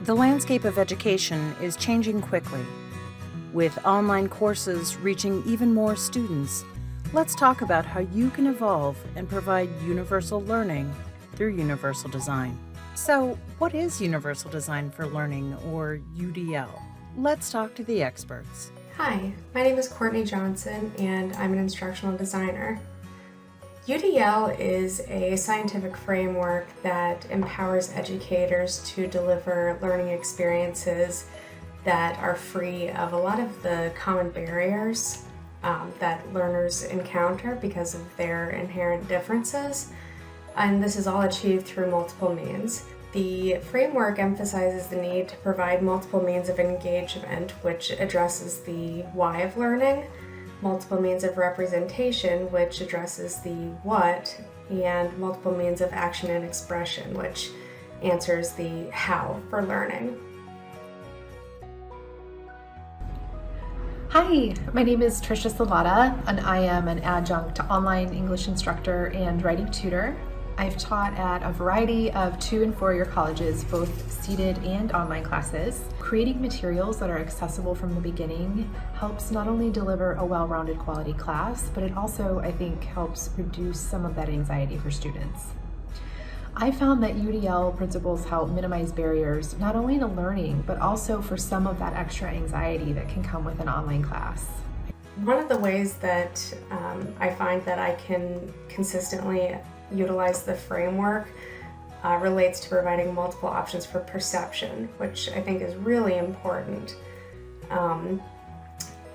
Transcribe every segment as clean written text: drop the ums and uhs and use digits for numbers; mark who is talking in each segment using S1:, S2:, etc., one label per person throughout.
S1: The landscape of education is changing quickly. With online courses reaching even more students, let's talk about how you can evolve and provide universal learning through universal design. So, what is Universal Design for Learning, or UDL? Let's talk to the experts.
S2: Hi, my name is Courtney Johnson and I'm an instructional designer. UDL is a scientific framework that empowers educators to deliver learning experiences that are free of a lot of the common barriers that learners encounter because of their inherent differences. And this is all achieved through multiple means. The framework emphasizes the need to provide multiple means of engagement, which addresses the why of learning, multiple means of representation, which addresses the what, and multiple means of action and expression, which answers the how for learning.
S3: Hi, my name is Trisha Salata, and I am an adjunct online English instructor and writing tutor. I've taught at a variety of 2- and 4-year colleges, both seated and online classes. Creating materials that are accessible from the beginning helps not only deliver a well-rounded quality class, but it also, I think, helps reduce some of that anxiety for students. I found that UDL principles help minimize barriers, not only to learning, but also for some of that extra anxiety that can come with an online class.
S2: One of the ways that I find that I can consistently utilize the framework relates to providing multiple options for perception, which I think is really important.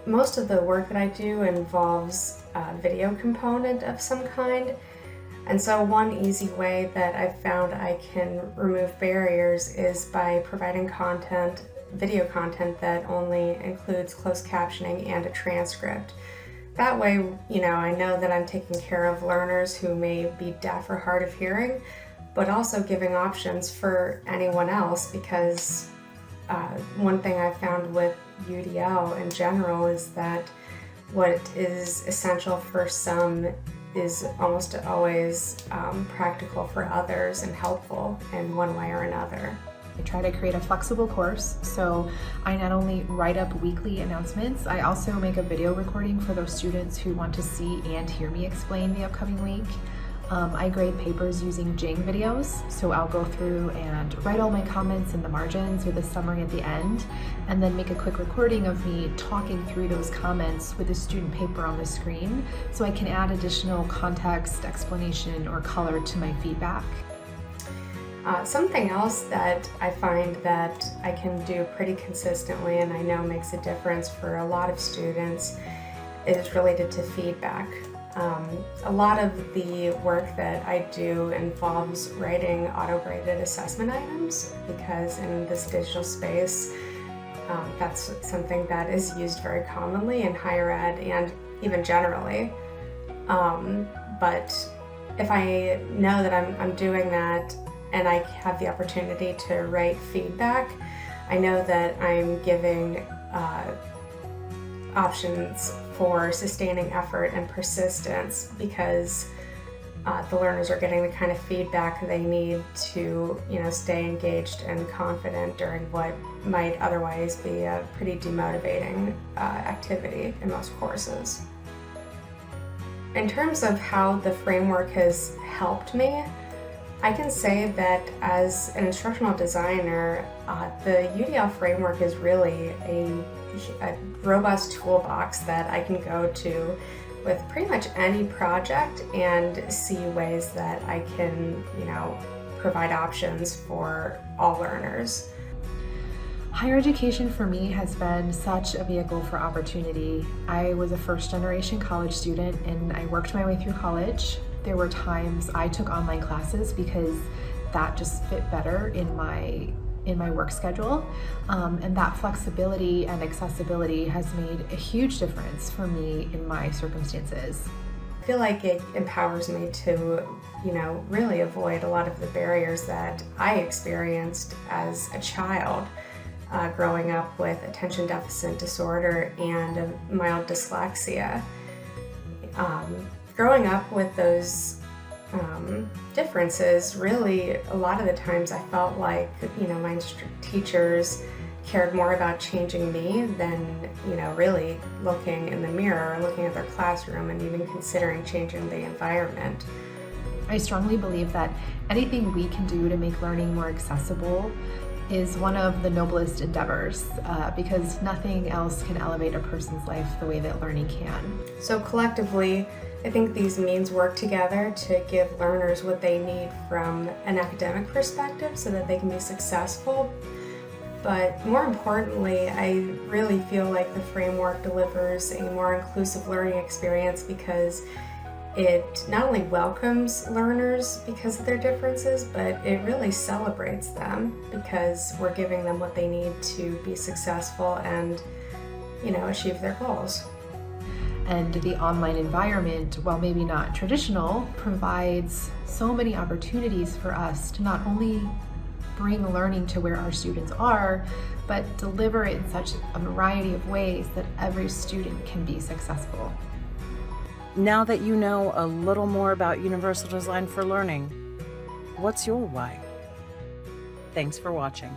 S2: Most of the work that I do involves a video component of some kind, and so one easy way that I've found I can remove barriers is by providing video content that only includes closed captioning and a transcript. That way, I know that I'm taking care of learners who may be deaf or hard of hearing, but also giving options for anyone else, because one thing I've found with UDL in general is that what is essential for some is almost always practical for others and helpful in one way or another.
S3: I try to create a flexible course, so I not only write up weekly announcements, I also make a video recording for those students who want to see and hear me explain the upcoming week. I grade papers using Jing videos, so I'll go through and write all my comments in the margins with a summary at the end, and then make a quick recording of me talking through those comments with a student paper on the screen, so I can add additional context, explanation, or color to my feedback.
S2: Something else that I find that I can do pretty consistently and I know makes a difference for a lot of students is related to feedback. A lot of the work that I do involves writing auto-graded assessment items, because in this digital space, that's something that is used very commonly in higher ed and even generally. But if I know that I'm doing that and I have the opportunity to write feedback, I know that I'm giving options for sustaining effort and persistence, because the learners are getting the kind of feedback they need to stay engaged and confident during what might otherwise be a pretty demotivating activity in most courses. In terms of how the framework has helped me, I can say that as an instructional designer, the UDL framework is really a robust toolbox that I can go to with pretty much any project and see ways that I can, provide options for all learners.
S3: Higher education for me has been such a vehicle for opportunity. I was a first-generation college student and I worked my way through college. There were times I took online classes because that just fit better in my work schedule, and that flexibility and accessibility has made a huge difference for me in my circumstances.
S2: I feel like it empowers me to, really avoid a lot of the barriers that I experienced as a child, growing up with attention deficit disorder and a mild dyslexia. Growing up with those differences, really, a lot of the times I felt like, my teachers cared more about changing me than, really looking in the mirror, looking at their classroom, and even considering changing the environment.
S3: I strongly believe that anything we can do to make learning more accessible is one of the noblest endeavors because nothing else can elevate a person's life the way that learning can.
S2: So collectively, I think these means work together to give learners what they need from an academic perspective so that they can be successful. But more importantly, I really feel like the framework delivers a more inclusive learning experience because it not only welcomes learners because of their differences, but it really celebrates them because we're giving them what they need to be successful and, achieve their goals.
S3: And the online environment, while maybe not traditional, provides so many opportunities for us to not only bring learning to where our students are, but deliver it in such a variety of ways that every student can be successful.
S1: Now that you know a little more about Universal Design for Learning, what's your why? Thanks for watching.